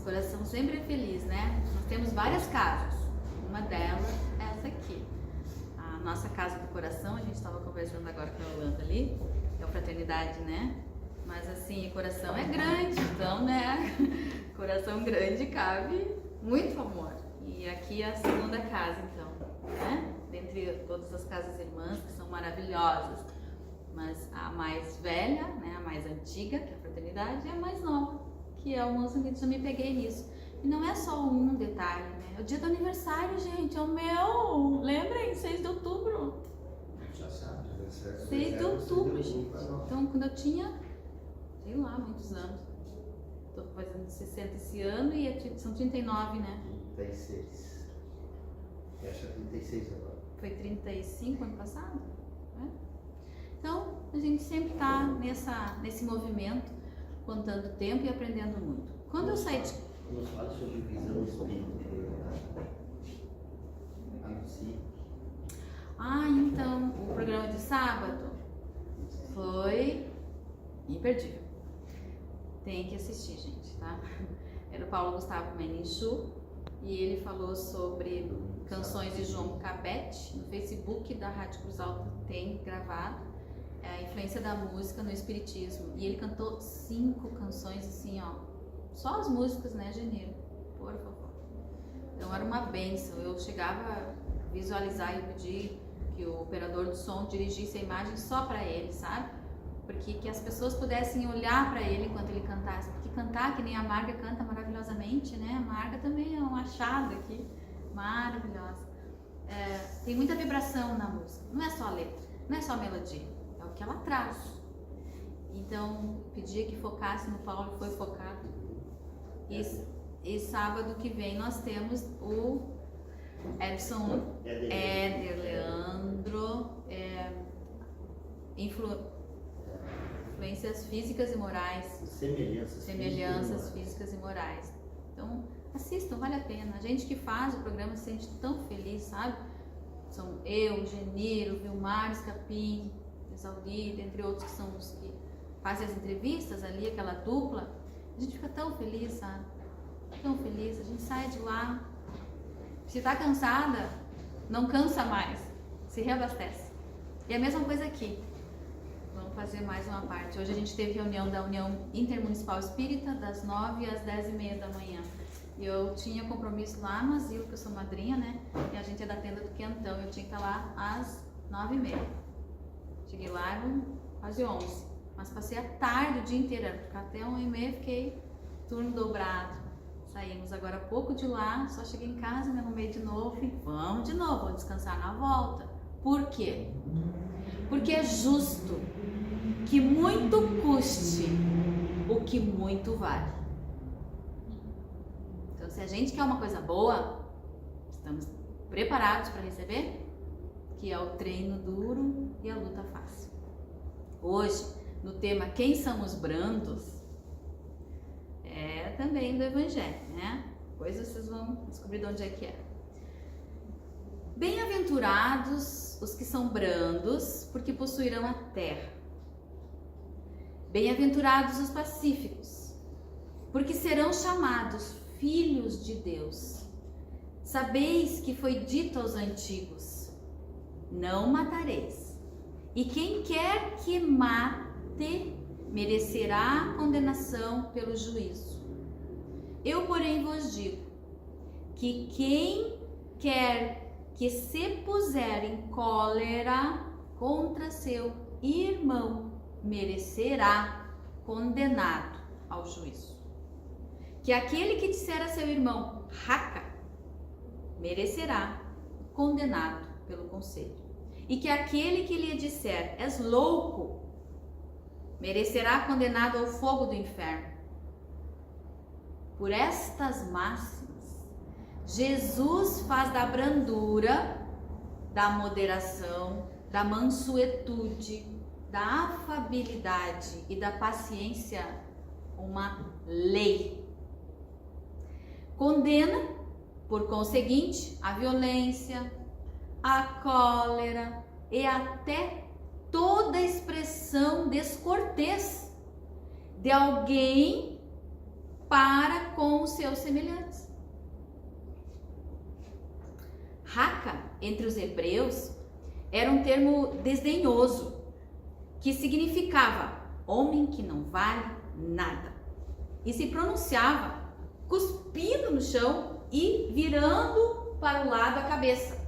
coração sempre é feliz, né? Nós temos várias casas, uma delas é essa aqui. A nossa casa do coração, a gente estava conversando agora com a Yolanda ali, é a fraternidade, né? Mas assim, o coração é grande, então, né? Coração grande cabe muito amor. E aqui é a segunda casa, então, né? Dentre todas as casas irmãs, que são maravilhosas. Mas a mais velha, né? A mais antiga, que é a fraternidade, é a mais nova, que é o Irmãos Unidos. Eu me peguei nisso. E não é só um detalhe, né? É o dia do aniversário, gente. É o meu. Lembrem, 6 de outubro. Já sabe, 6 de outubro, gente. Então, quando eu tinha, sei lá, muitos anos. Tô fazendo 60 esse ano e são 39, né? 36. Fecha 36 agora. Foi 35 ano passado, né? Então, a gente sempre tá nesse movimento, contando tempo e aprendendo muito. Quando eu saí de... Vamos falar sobre visão espírita. Anuncie. Então, o programa de sábado foi imperdível. Tem que assistir, gente, tá? Era o Paulo Gustavo Meninchu e ele falou sobre canções de João Cabete. No Facebook da Rádio Cruz Alta tem gravado a influência da música no espiritismo. E ele cantou 5 canções assim, ó. Só as músicas, né, Janeiro? Por favor. Então era uma bênção. Eu chegava a visualizar e pedir que o operador do som dirigisse a imagem só para ele, sabe? Porque que as pessoas pudessem olhar para ele enquanto ele cantasse. Porque cantar, que nem a Marga canta maravilhosamente, né? A Marga também é um achado aqui, maravilhosa. Tem muita vibração na música. Não é só a letra, não é só a melodia, é o que ela traz. Então, pedia que focasse no Paulo e foi focado. E sábado que vem nós temos o Edson Éder Leandro, influências físicas e morais. Semelhanças físicas e morais. Então, assistam, vale a pena. A gente que faz o programa se sente tão feliz, sabe? São eu, Geniro, Vilmar Escapim, Exaurida, entre outros que são os que fazem as entrevistas ali, aquela dupla. A gente fica tão feliz, sabe? Tão feliz. A gente sai de lá. Se tá cansada, não cansa mais. Se reabastece. E a mesma coisa aqui. Vamos fazer mais uma parte. Hoje a gente teve reunião da União Intermunicipal Espírita, das 9 às 10h30 da manhã. E eu tinha compromisso lá no asilo, que eu sou madrinha, né? E a gente é da tenda do Quentão. Eu tinha que estar lá às 9h30. Cheguei lá, eram quase 11. Mas passei a tarde, o dia inteiro. Até 1h30 fiquei turno dobrado. Saímos agora há pouco de lá. Só cheguei em casa, me arrumei de novo. E vamos de novo, vamos descansar na volta. Por quê? Porque é justo que muito custe o que muito vale. Então, se a gente quer uma coisa boa, estamos preparados para receber, que é o treino duro e a luta fácil. Hoje, no tema Quem são os brandos, é também do Evangelho, né? Depois vocês vão descobrir de onde é que é. Bem-aventurados os que são brandos, porque possuirão a terra. Bem-aventurados os pacíficos, porque serão chamados filhos de Deus. Sabeis que foi dito aos antigos: não matareis, e quem quer que mate merecerá condenação pelo juízo. Eu, porém, vos digo que quem quer que se puser em cólera contra seu irmão merecerá condenado ao juízo. Que aquele que disser a seu irmão raca merecerá condenado pelo conselho. E que aquele que lhe disser és louco merecerá condenado ao fogo do inferno. Por estas máximas, Jesus faz da brandura, da moderação, da mansuetude, da afabilidade e da paciência uma lei. Condena, por conseguinte, a violência, a cólera e até toda expressão descortês de alguém para com os seus semelhantes. Raca, entre os hebreus, era um termo desdenhoso, que significava homem que não vale nada. E se pronunciava cuspindo no chão e virando para o lado a cabeça.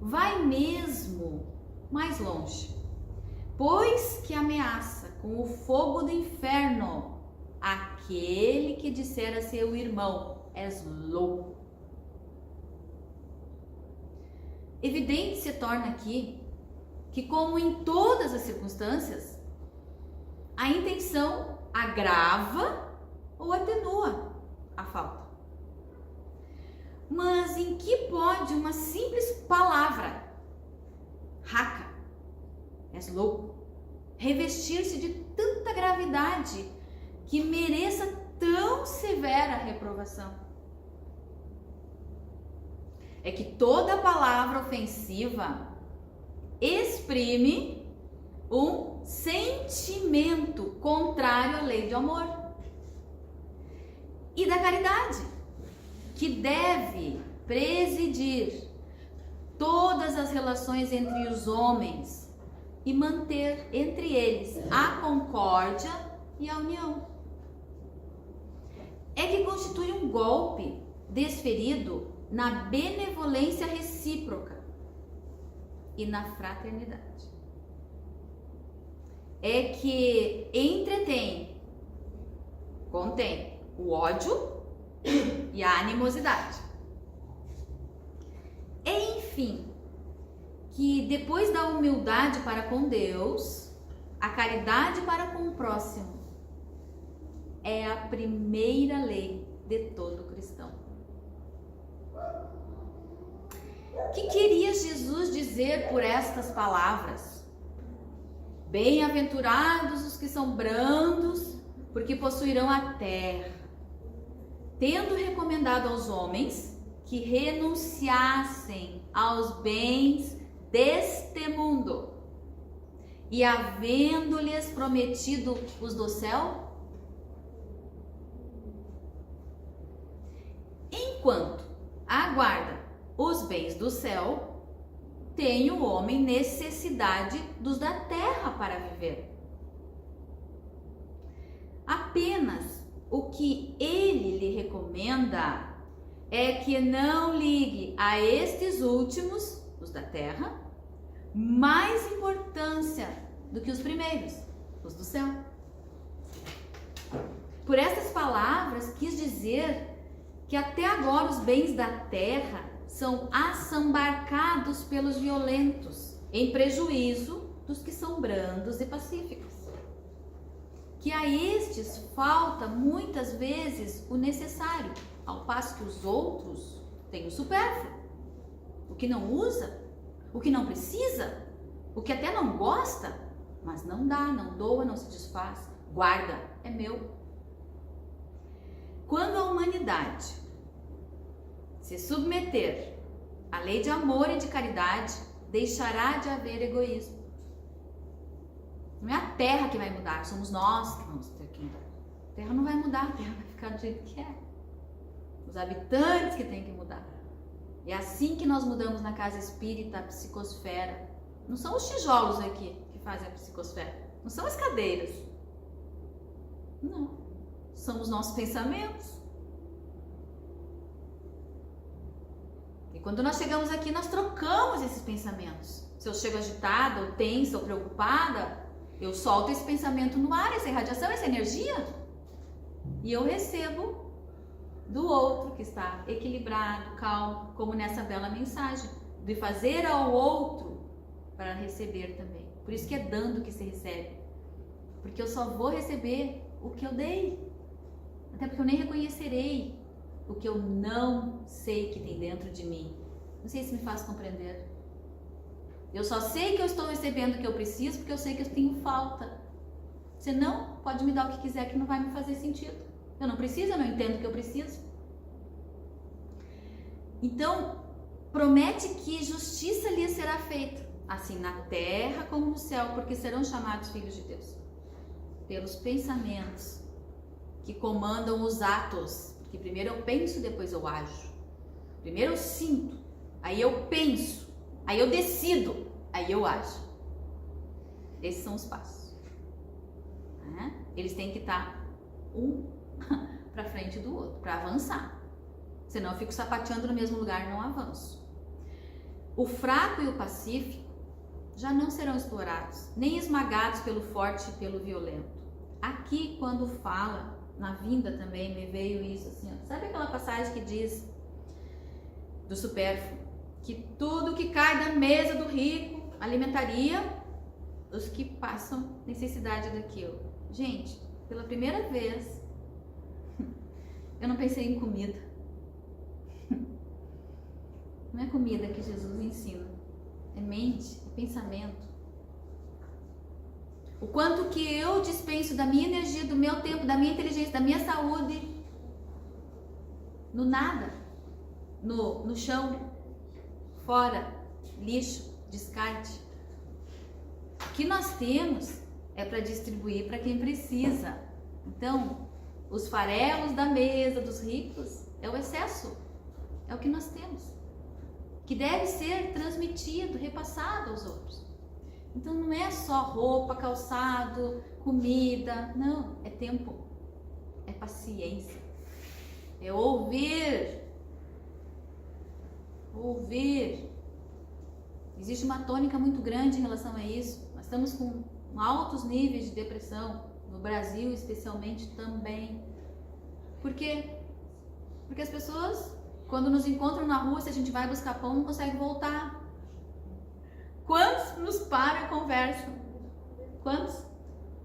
Vai mesmo mais longe, pois que ameaça com o fogo do inferno aquele que disser a seu irmão: és louco. Evidente se torna aqui que, como em todas as circunstâncias, a intenção agrava ou atenua a falta. Mas em que pode uma simples palavra, raca, és louco, revestir-se de tanta gravidade que mereça tão severa reprovação? É que toda palavra ofensiva exprime um sentimento contrário à lei do amor e da caridade, que deve presidir todas as relações entre os homens e manter entre eles a concórdia e a união. É que constitui um golpe desferido na benevolência recíproca e na fraternidade. É que contém o ódio e a animosidade. É, enfim, que depois da humildade para com Deus, a caridade para com o próximo é a primeira lei de todo cristão. O que queria Jesus dizer por estas palavras? Bem-aventurados os que são brandos, porque possuirão a terra. Tendo recomendado aos homens que renunciassem aos bens deste mundo, e havendo-lhes prometido os do céu, enquanto aguarda os bens do céu, tem o homem necessidade dos da terra para viver. Apenas o que ele lhe recomenda é que não ligue a estes últimos, os da terra, mais importância do que os primeiros, os do céu. Por essas palavras, quis dizer que até agora os bens da terra são assambarcados pelos violentos, em prejuízo dos que são brandos e pacíficos. Que a estes falta muitas vezes o necessário, ao passo que os outros têm o supérfluo, o que não usa, o que não precisa, o que até não gosta, mas não dá, não doa, não se desfaz, guarda, é meu. Quando a humanidade se submeter à lei de amor e de caridade, deixará de haver egoísmo. Não é a terra que vai mudar, somos nós que vamos ter que mudar. A terra não vai mudar, a terra vai ficar do jeito que é. Os habitantes que têm que mudar. É assim que nós mudamos na casa espírita, a psicosfera. Não são os tijolos aqui que fazem a psicosfera, não são as cadeiras. Não, são os nossos pensamentos. E quando nós chegamos aqui, nós trocamos esses pensamentos. Se eu chego agitada, ou tensa, ou preocupada, eu solto esse pensamento no ar, essa irradiação, essa energia, e eu recebo do outro que está equilibrado, calmo, como nessa bela mensagem, de fazer ao outro para receber também. Por isso que é dando que se recebe, porque eu só vou receber o que eu dei, até porque eu nem reconhecerei o que eu não sei que tem dentro de mim. Não sei se me faz compreender. Eu só sei que eu estou recebendo o que eu preciso porque eu sei que eu tenho falta. Senão, pode me dar o que quiser que não vai me fazer sentido. Eu não preciso, eu não entendo o que eu preciso. Então, promete que justiça lhes será feita, assim na terra como no céu, porque serão chamados filhos de Deus. Pelos pensamentos que comandam os atos. Porque primeiro eu penso, depois eu ajo. Primeiro eu sinto, aí eu penso, aí eu decido, aí eu ajo. Esses são os passos. Eles têm que estar um para frente do outro, para avançar. Senão eu fico sapateando no mesmo lugar e não avanço. O fraco e o pacífico já não serão explorados, nem esmagados pelo forte e pelo violento. Aqui, quando fala, na vinda também me veio isso assim, ó. Sabe aquela passagem que diz do supérfluo, que tudo que cai da mesa do rico alimentaria os que passam necessidade daquilo. Gente, pela primeira vez eu não pensei em comida. Não é comida que Jesus ensina, é mente, é pensamento. O quanto que eu dispenso da minha energia, do meu tempo, da minha inteligência, da minha saúde, no nada, no chão, fora, lixo, descarte. O que nós temos é para distribuir para quem precisa. Então, os farelos da mesa dos ricos é o excesso, é o que nós temos, que deve ser transmitido, repassado aos outros. Então não é só roupa, calçado, comida, não, é tempo, é paciência, é ouvir. Existe uma tônica muito grande em relação a isso. Nós estamos com altos níveis de depressão, no Brasil especialmente também. Por quê? Porque as pessoas, quando nos encontram na rua, se a gente vai buscar pão, não conseguem voltar. Quantos nos param e conversam? Quantos?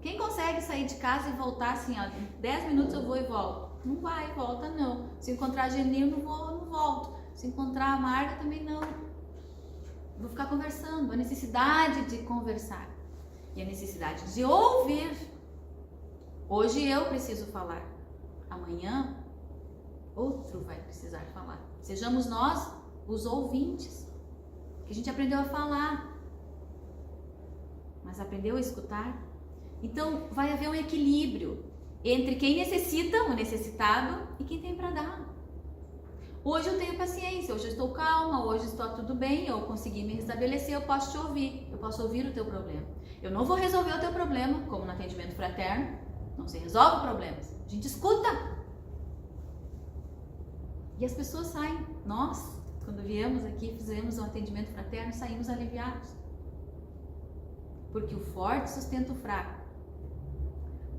Quem consegue sair de casa e voltar assim, ó, em 10 minutos eu vou e volto? Não vai, volta não. Se encontrar a Genil, não volto. Se encontrar a Marga, também não. Vou ficar conversando. A necessidade de conversar e a necessidade de ouvir. Hoje eu preciso falar. Amanhã, outro vai precisar falar. Sejamos nós os ouvintes. Que a gente aprendeu a falar, mas aprendeu a escutar. Então vai haver um equilíbrio entre quem necessita, o necessitado, e quem tem para dar. Hoje eu tenho paciência, hoje eu estou calma, hoje está tudo bem, eu consegui me restabelecer, eu posso te ouvir, eu posso ouvir o teu problema. Eu não vou resolver o teu problema, como no atendimento fraterno, não se resolve problemas, a gente escuta. E as pessoas saem, nós, quando viemos aqui, fizemos um atendimento fraterno, saímos aliviados. Porque o forte sustenta o fraco.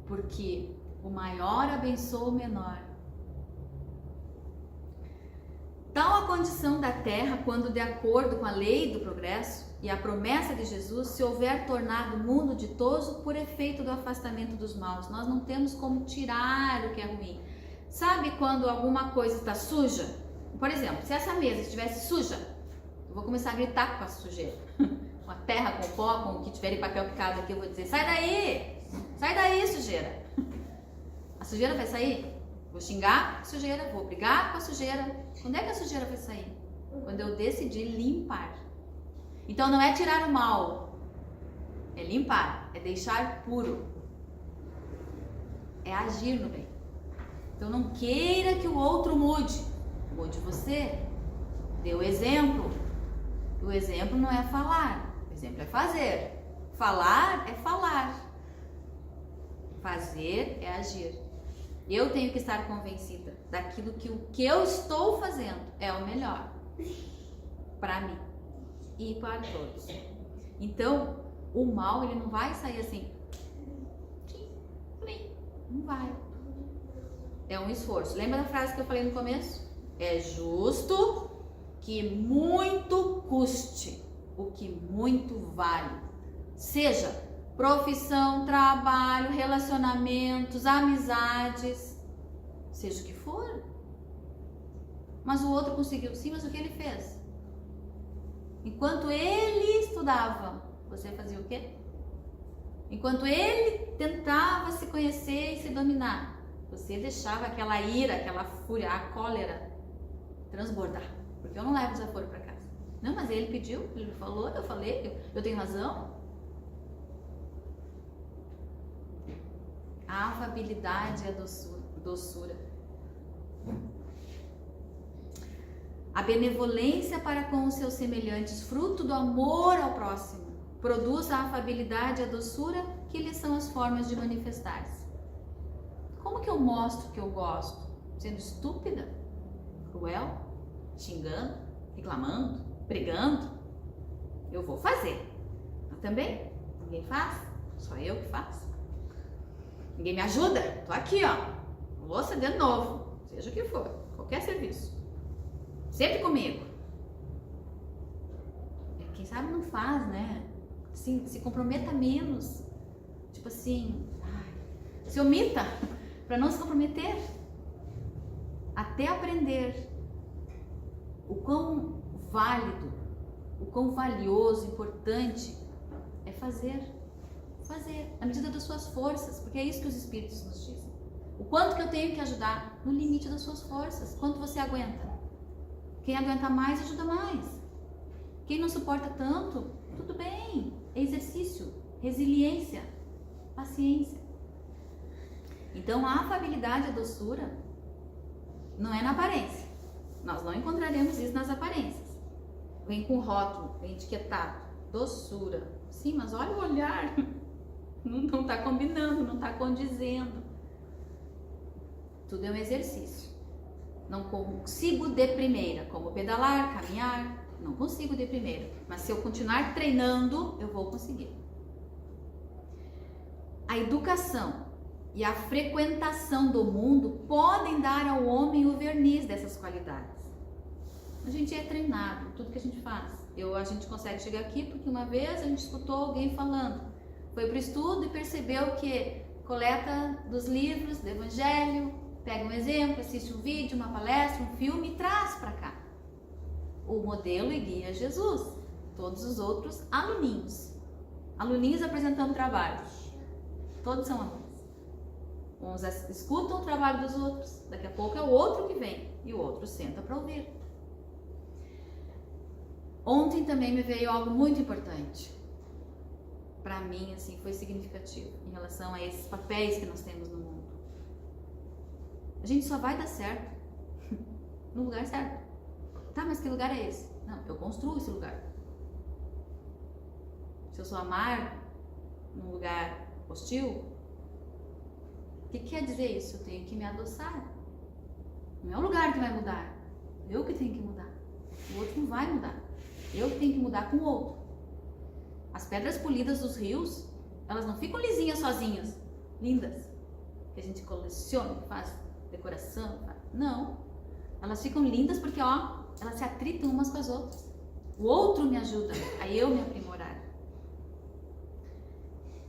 Porque o maior abençoa o menor. Tal a condição da terra quando, de acordo com a lei do progresso e a promessa de Jesus, se houver tornado o mundo ditoso por efeito do afastamento dos maus. Nós não temos como tirar o que é ruim. Sabe quando alguma coisa está suja? Por exemplo, se essa mesa estivesse suja, eu vou começar a gritar com a sujeira. Com a terra, com o pó, com o que tiver em papel picado aqui, eu vou dizer, sai daí, sujeira. A sujeira vai sair? Vou xingar a sujeira, vou brigar com a sujeira. Quando é que a sujeira vai sair? Quando eu decidir limpar. Então não é tirar o mal, é limpar, é deixar puro, é agir no bem. Então não queira que o outro mude. Mude você. Dê o exemplo. O exemplo não é falar. O exemplo é fazer. Falar é falar. Fazer é agir. Eu tenho que estar convencida daquilo que o que eu estou fazendo é o melhor para mim e para todos. Então, o mal ele não vai sair assim. Não vai. É um esforço. Lembra da frase que eu falei no começo? É justo que muito custe o que muito vale. Seja profissão, trabalho, relacionamentos, amizades, seja o que for. Mas o outro conseguiu. Sim, mas o que ele fez? Enquanto ele estudava, você fazia o quê? Enquanto ele tentava se conhecer e se dominar, você deixava aquela ira, aquela fúria, a cólera transbordar. Porque eu não levo desaforo para casa. Não, mas ele pediu, ele falou, eu falei, eu tenho razão. A afabilidade e a doçura. doçura. A benevolência para com os seus semelhantes, fruto do amor ao próximo, produz a afabilidade e a doçura, que lhes são as formas de manifestar-se. Como que eu mostro que eu gosto? Sendo estúpida, cruel, xingando, reclamando, brigando? Eu vou fazer. Mas também, ninguém faz, só eu que faço. Ninguém me ajuda, tô aqui, ó. Louça de novo, seja o que for, qualquer serviço. Sempre comigo. Quem sabe não faz, né? Assim, se comprometa menos. Tipo assim, se omita para não se comprometer. Até aprender o quão válido, o quão valioso, importante é fazer. Fazer, à medida das suas forças, porque é isso que os Espíritos nos dizem. O quanto que eu tenho que ajudar? No limite das suas forças. Quanto você aguenta? Quem aguenta mais, ajuda mais. Quem não suporta tanto, tudo bem. É exercício, resiliência, paciência. Então, a afabilidade e a doçura não é na aparência. Nós não encontraremos isso nas aparências. Vem com rótulo, vem etiquetado. Doçura. Sim, mas olha o olhar. Não está combinando, não está condizendo. Tudo é um exercício. Não consigo de primeira, como pedalar, caminhar, não consigo de primeira. Mas se eu continuar treinando, eu vou conseguir. A educação e a frequentação do mundo podem dar ao homem o verniz dessas qualidades. A gente é treinado em tudo que a gente faz. A gente consegue chegar aqui porque uma vez a gente escutou alguém falando. Foi para o estudo e percebeu que coleta dos livros do Evangelho, pega um exemplo, assiste um vídeo, uma palestra, um filme e traz para cá. O modelo e guia é Jesus. Todos os outros, aluninhos. Aluninhos apresentando trabalhos. Todos são alunos. Uns escutam o trabalho dos outros. Daqui a pouco é o outro que vem e o outro senta para ouvir. Ontem também me veio algo muito importante. Para mim, assim, foi significativo em relação a esses papéis que nós temos no mundo. A gente só vai dar certo no lugar certo. Tá, mas que lugar é esse? Não, eu construo esse lugar. Se eu sou amar num lugar hostil, o que quer dizer isso? Eu tenho que me adoçar. Não é o lugar que vai mudar. Eu que tenho que mudar. O outro não vai mudar. Eu que tenho que mudar com o outro. As pedras polidas dos rios, elas não ficam lisinhas sozinhas, lindas, que a gente coleciona, faz decoração, não. Elas ficam lindas porque, elas se atritam umas com as outras. O outro me ajuda a eu me aprimorar.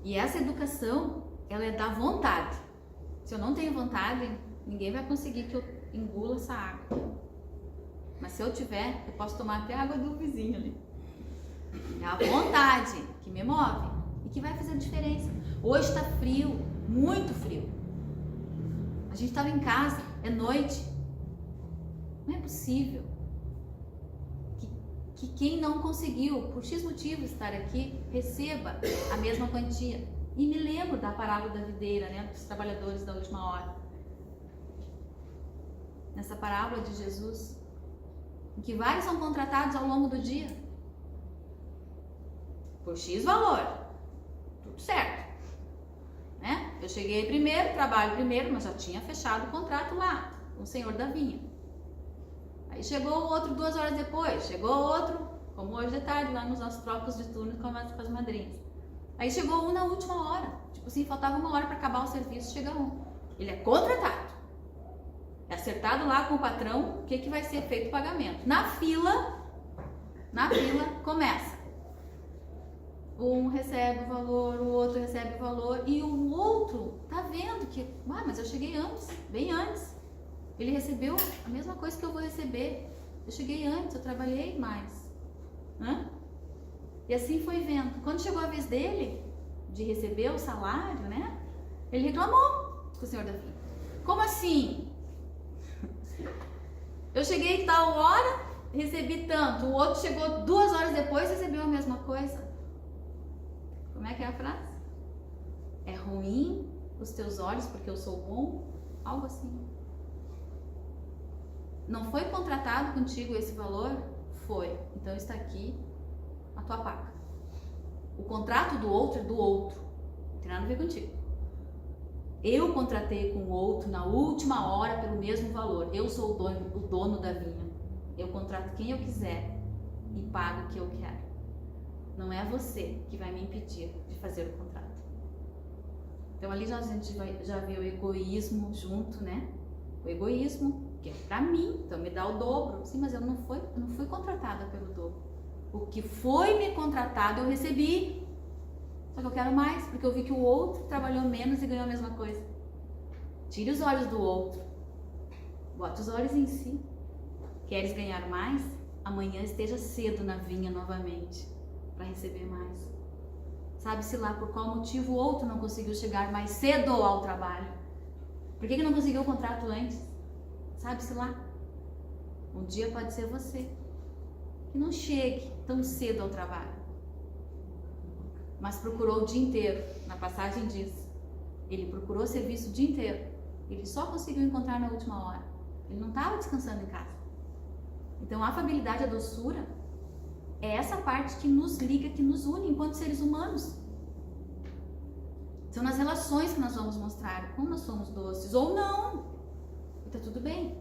E essa educação, ela é da vontade. Se eu não tenho vontade, ninguém vai conseguir que eu engula essa água. Mas se eu tiver, eu posso tomar até a água do vizinho ali. É a vontade que me move e que vai fazer a diferença. Hoje está frio, muito frio. A gente estava em casa, é noite. Não é possível que quem não conseguiu, por X motivo, estar aqui, receba a mesma quantia. E me lembro da parábola da videira, né, dos trabalhadores da última hora. Nessa parábola de Jesus, em que vários são contratados ao longo do dia. Por X valor. Tudo certo. Né? Eu cheguei primeiro, trabalho primeiro, mas já tinha fechado o contrato lá, com o senhor da vinha. Aí chegou o outro 2 horas depois, chegou outro, como hoje de tarde, lá nos nossos trocos de turno com as madrinhas. Aí chegou um na última hora. Tipo assim, faltava 1 hora para acabar o serviço, chega um. Ele é contratado. É acertado lá com o patrão o que vai ser feito o pagamento. Na fila começa. Um recebe o valor, o outro recebe o valor e o outro tá vendo que, mas eu cheguei antes, bem antes. Ele recebeu a mesma coisa que eu vou receber. Eu cheguei antes, eu trabalhei mais. E assim foi vendo. Quando chegou a vez dele de receber o salário, né? Ele reclamou com o senhor da vinha. Como assim? Eu cheguei tal hora, recebi tanto. O outro chegou 2 horas depois e recebeu a mesma coisa. Como é que é a frase? É ruim os teus olhos porque eu sou bom? Algo assim. Não foi contratado contigo esse valor? Foi. Então está aqui a tua paga. O contrato do outro é do outro. Não tem nada a ver contigo. Eu contratei com o outro na última hora pelo mesmo valor. Eu sou o dono da vinha. Eu contrato quem eu quiser e pago o que eu quero. Não é você que vai me impedir de fazer o contrato. Então ali a gente já vê o egoísmo junto, né? O egoísmo, que é pra mim, então me dá o dobro. Sim, mas eu não fui contratada pelo dobro. O que foi me contratado eu recebi. Só que eu quero mais, porque eu vi que o outro trabalhou menos e ganhou a mesma coisa. Tire os olhos do outro. Bote os olhos em si. Queres ganhar mais? Amanhã esteja cedo na vinha novamente, para receber mais. Sabe-se lá por qual motivo o outro não conseguiu chegar mais cedo ao trabalho. Por que não conseguiu o contrato antes? Sabe-se lá. Um dia pode ser você, que não chegue tão cedo ao trabalho, mas procurou o dia inteiro. Na passagem diz, ele procurou serviço o dia inteiro. Ele só conseguiu encontrar na última hora. Ele não estava descansando em casa. Então a afabilidade, a doçura, é essa parte que nos liga, que nos une enquanto seres humanos. São nas relações que nós vamos mostrar como nós somos doces ou não. E tá tudo bem.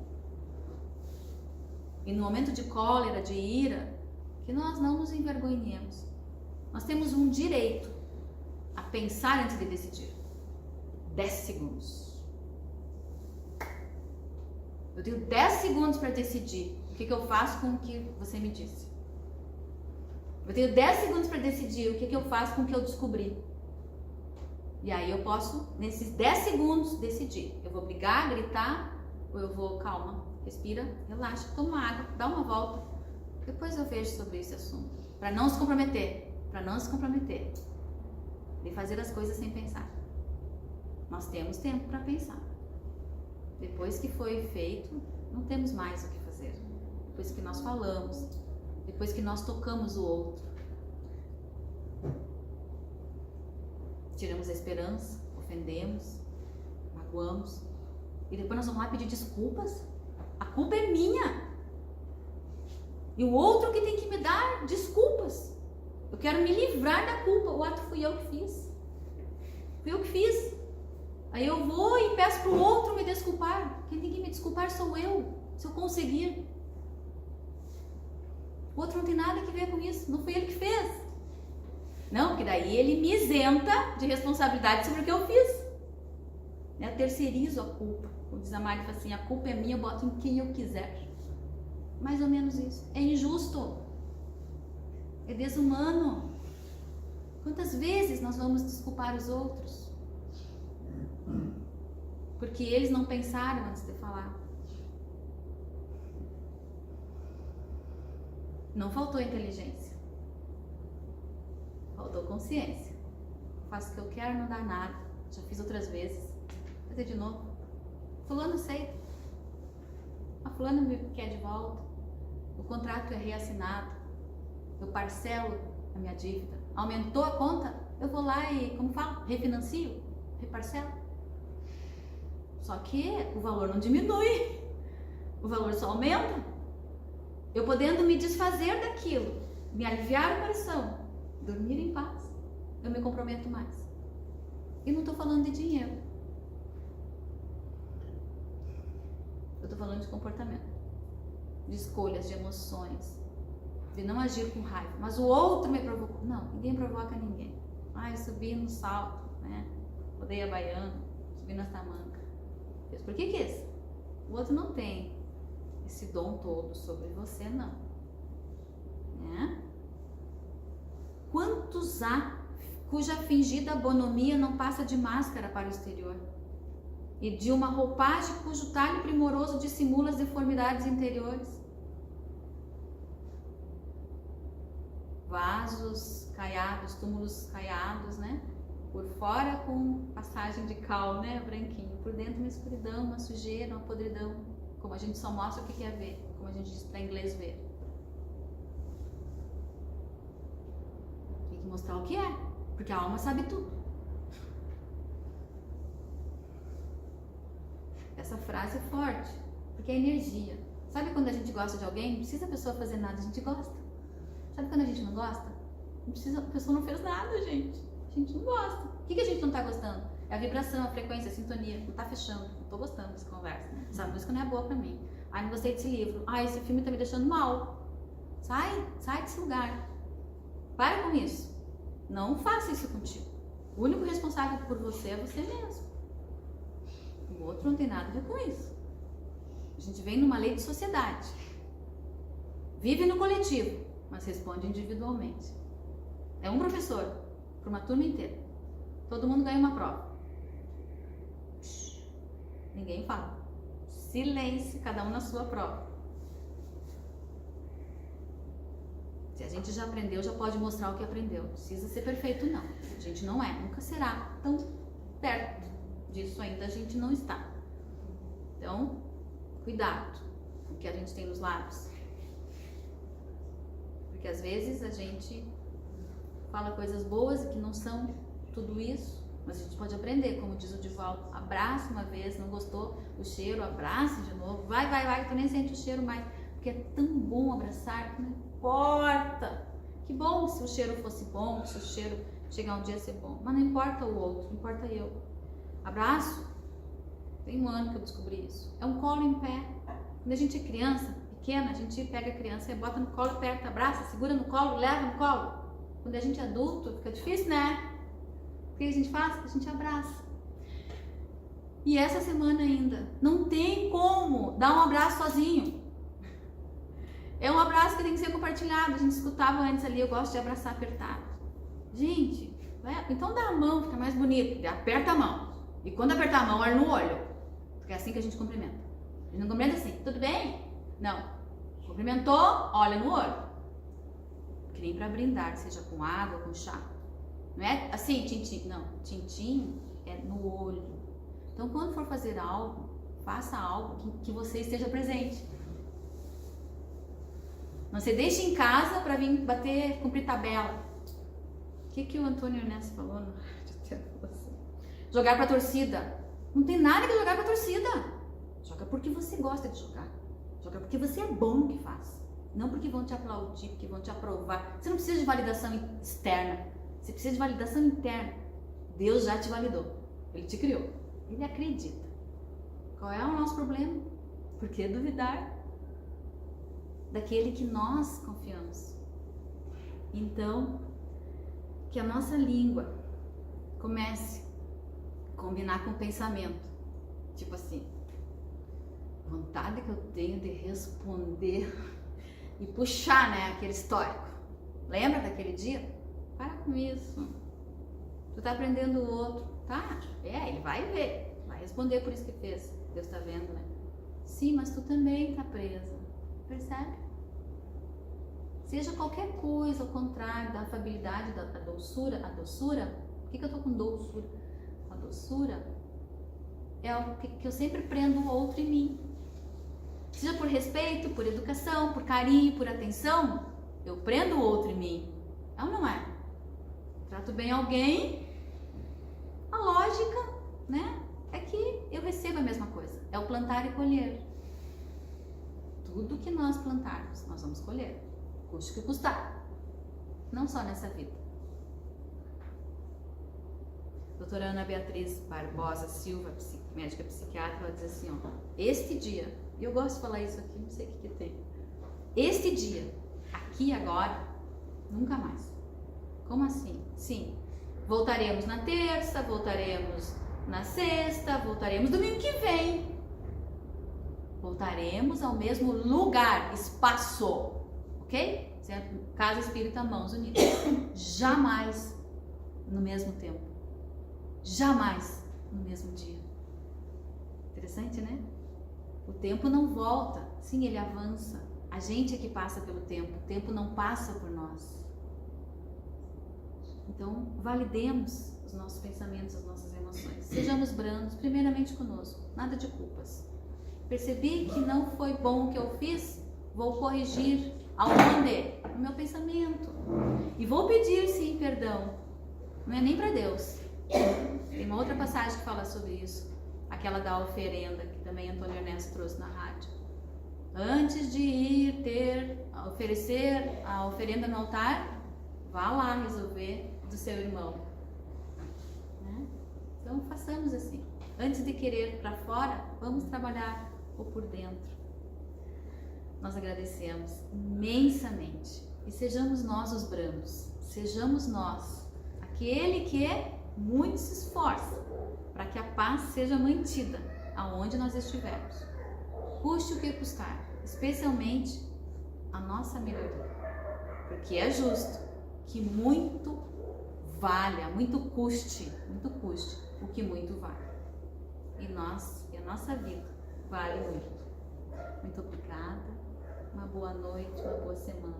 E no momento de cólera, de ira, que nós não nos envergonhemos. Nós temos um direito a pensar antes de decidir. 10 segundos. Eu tenho 10 segundos para decidir o que eu faço com o que você me disse. Eu tenho 10 segundos para decidir o que eu faço com o que eu descobri. E aí eu posso, nesses 10 segundos, decidir. Eu vou brigar, gritar, ou eu vou, calma, respira, relaxa, toma água, dá uma volta. Depois eu vejo sobre esse assunto. Para não se comprometer. Para não se comprometer. De fazer as coisas sem pensar. Nós temos tempo para pensar. Depois que foi feito, não temos mais o que fazer. Depois que nós falamos, depois que nós tocamos o outro, tiramos a esperança, ofendemos, magoamos, e depois nós vamos lá pedir desculpas. A culpa é minha. E o outro que tem que me dar desculpas. Eu quero me livrar da culpa. O ato fui eu que fiz. Fui eu que fiz. Aí eu vou e peço para o outro me desculpar. Quem tem que me desculpar sou eu, se eu conseguir. O outro não tem nada a ver com isso. Não foi ele que fez. Não, porque daí ele me isenta de responsabilidade sobre o que eu fiz. Eu terceirizo a culpa. Como diz a Mari, fala assim, a culpa é minha, eu boto em quem eu quiser. Mais ou menos isso. É injusto. É desumano. Quantas vezes nós vamos desculpar os outros? Porque eles não pensaram antes de falar. Não faltou inteligência. Faltou consciência. Faço o que eu quero, não dá nada. Já fiz outras vezes. Vou fazer de novo. Fulano aceita. A fulano me quer de volta. O contrato é reassinado. Eu parcelo a minha dívida. Aumentou a conta? Eu vou lá e, como falo, refinancio, reparcelo. Só que o valor não diminui. O valor só aumenta. Eu podendo me desfazer daquilo, me aliviar o coração, dormir em paz, eu me comprometo mais. E não estou falando de dinheiro. Eu estou falando de comportamento, de escolhas, de emoções, de não agir com raiva. Mas o outro me provocou. Não, ninguém provoca ninguém. Eu subi no salto, né? Rodei a baiana, subi nas tamancas. Por que quis? O outro não tem esse dom todo sobre você, não. Né? Quantos há cuja fingida bonomia não passa de máscara para o exterior? E de uma roupagem cujo talho primoroso dissimula as deformidades interiores? Vasos caiados, túmulos caiados, né? Por fora com passagem de cal, né? Branquinho. Por dentro uma escuridão, uma sujeira, uma podridão. Como a gente só mostra o que quer ver. Como a gente diz para inglês ver. Tem que mostrar o que é. Porque a alma sabe tudo. Essa frase é forte, porque é energia. Sabe quando a gente gosta de alguém, não precisa a pessoa fazer nada, a gente gosta. Sabe quando a gente não gosta? Não precisa, a pessoa não fez nada, gente. A gente não gosta. O que a gente não tá gostando? É a vibração, a frequência, a sintonia. Não tá fechando. Não tô gostando dessa conversa. Essa música não é boa pra mim. Ai, não gostei desse livro. Ai, esse filme tá me deixando mal. Sai desse lugar. Para com isso. Não faça isso contigo. O único responsável por você é você mesmo. O outro não tem nada a ver com isso. A gente vem numa lei de sociedade. Vive no coletivo, mas responde individualmente. É um professor para uma turma inteira. Todo mundo ganha uma prova. Ninguém fala. Silêncio, cada um na sua prova. Se a gente já aprendeu, já pode mostrar o que aprendeu. Não precisa ser perfeito, não. A gente não é, nunca será tão perto disso ainda, a gente não está. Então, cuidado com o que a gente tem nos lábios. Porque às vezes a gente fala coisas boas que não são tudo isso, mas a gente pode aprender, como diz o Divaldo, abraça uma vez, não gostou do cheiro, abraça de novo, vai, tu nem sente o cheiro mais, porque é tão bom abraçar que não importa. Que bom se o cheiro fosse bom, se o cheiro chegar um dia a ser bom, mas não importa o outro, importa eu. Abraço, tem 1 ano que eu descobri isso, é um colo em pé. Quando a gente é criança, pequena, a gente pega a criança e bota no colo, aperta, abraça, segura no colo, leva no colo. Quando a gente é adulto, fica difícil, né? O que a gente faz? A gente abraça. E essa semana ainda, não tem como dar um abraço sozinho. É um abraço que tem que ser compartilhado. A gente escutava antes ali, eu gosto de abraçar apertado. Gente, então dá a mão, fica mais bonito. Aperta a mão. E quando apertar a mão, olha no olho. Porque é assim que a gente cumprimenta. A gente não cumprimenta assim, tudo bem? Não. Cumprimentou, olha no olho. Que nem para brindar, seja com água, com chá. Não é assim, tintim. Não, tintim é no olho. Então, quando for fazer algo, faça algo que você esteja presente. Não se deixe em casa para vir bater, cumprir tabela. O que o Antônio Ness falou? Jogar para a torcida. Não tem nada que jogar para a torcida. Joga porque você gosta de jogar. Joga porque você é bom no que faz. Não porque vão te aplaudir, porque vão te aprovar. Você não precisa de validação externa. Você precisa de validação interna. Deus já te validou. Ele te criou. Ele acredita. Qual é o nosso problema? Por que duvidar daquele que nós confiamos? Então, que a nossa língua comece a combinar com o pensamento. Tipo assim, vontade que eu tenho de responder e puxar, né, aquele histórico. Lembra daquele dia? Para com isso. Tu tá aprendendo o outro, tá? Ele vai ver, vai responder por isso que fez. Deus tá vendo, né? Sim, mas tu também tá presa. Percebe? Seja qualquer coisa ao contrário da afabilidade, da doçura. A doçura, por que eu tô com doçura? A doçura é o que eu sempre prendo o outro em mim. Seja por respeito, por educação, por carinho, por atenção, eu prendo o outro em mim. É ou não é? Trato bem alguém, a lógica, né, é que eu recebo a mesma coisa. É o plantar e colher. Tudo que nós plantarmos, nós vamos colher. Custe o que custar. Não só nessa vida. Doutora Ana Beatriz Barbosa Silva, médica psiquiatra, ela diz assim, ó, este dia, e eu gosto de falar isso aqui, não sei o que tem. Este dia, aqui agora, nunca mais. Como assim? Sim, voltaremos na terça, voltaremos na sexta, voltaremos domingo que vem. Voltaremos ao mesmo lugar, espaço, ok? Casa Espírita Mãos Unidas. Jamais no mesmo tempo. Jamais no mesmo dia. Interessante, né? O tempo não volta, sim, ele avança. A gente é que passa pelo tempo, o tempo não passa por nós. Então, validemos os nossos pensamentos, as nossas emoções. Sejamos brandos, primeiramente conosco, nada de culpas. Percebi que não foi bom o que eu fiz, vou corrigir aonde? No meu pensamento. E vou pedir, sim, perdão. Não é nem para Deus. Tem uma outra passagem que fala sobre isso. aquela da oferenda, que também Antônio Ernesto trouxe na rádio. Antes de ir oferecer a oferenda no altar, vá lá resolver do seu irmão. Né? Então façamos assim. Antes de querer para fora, vamos trabalhar o por dentro. Nós agradecemos imensamente e sejamos nós os brancos, sejamos nós aquele que muito se esforça para que a paz seja mantida aonde nós estivermos, custe o que custar, especialmente a nossa melhoria, porque é justo que muito valha, muito custe o que muito vale, e a nossa vida vale muito. Muito obrigada, uma boa noite, uma boa semana.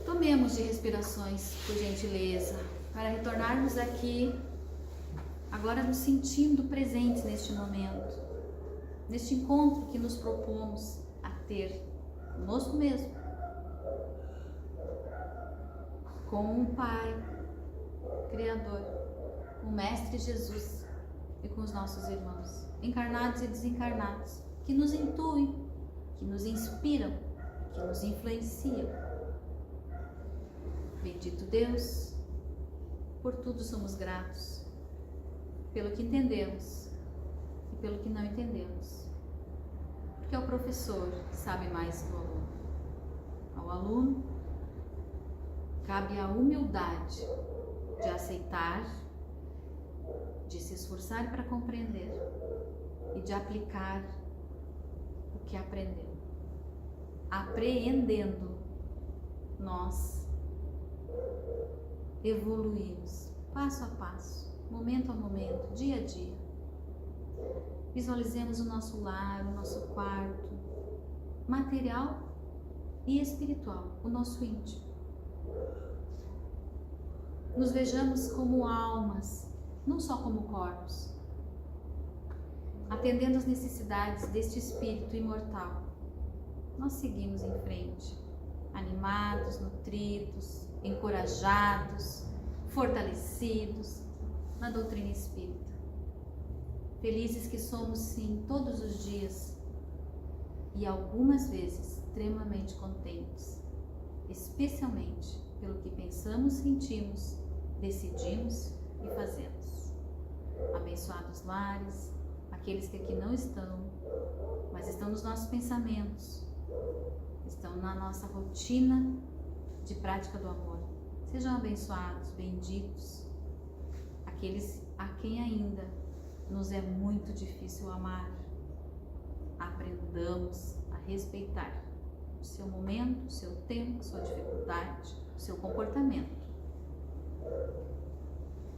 Tomemos de respirações, por gentileza, para retornarmos aqui, agora nos sentindo presentes neste momento, neste encontro que nos propomos a ter conosco mesmo, com o Pai Criador, com o Mestre Jesus e com os nossos irmãos, encarnados e desencarnados, que nos intuem, que nos inspiram, que nos influenciam. Bendito Deus, por tudo somos gratos, pelo que entendemos e pelo que não entendemos, porque é o professor que sabe mais que o aluno. Ao aluno cabe a humildade de aceitar, de se esforçar para compreender e de aplicar o que aprendeu. Apreendendo, nós evoluímos passo a passo, momento a momento, dia a dia. Visualizemos o nosso lar, o nosso quarto, material e espiritual, o nosso íntimo. Nos vejamos como almas, não só como corpos, atendendo às necessidades deste espírito imortal. Nós seguimos em frente, animados, nutridos, encorajados, fortalecidos na doutrina espírita. Felizes que somos, sim, todos os dias e algumas vezes extremamente contentes, especialmente pelo que pensamos, sentimos, decidimos e fazemos. Abençoados lares, aqueles que aqui não estão, mas estão nos nossos pensamentos, estão na nossa rotina de prática do amor. Sejam abençoados, benditos, aqueles a quem ainda nos é muito difícil amar. Aprendamos a respeitar o seu momento, o seu tempo, sua dificuldade, o seu comportamento,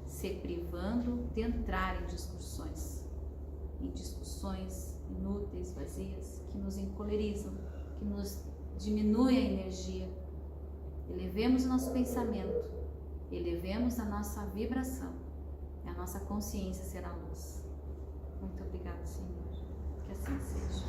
se privando de entrar em discussões inúteis, vazias, que nos encolerizam, que nos diminuem a energia. Elevemos o nosso pensamento, elevemos a nossa vibração, e a nossa consciência será luz. Muito obrigada, Senhor. Que assim seja.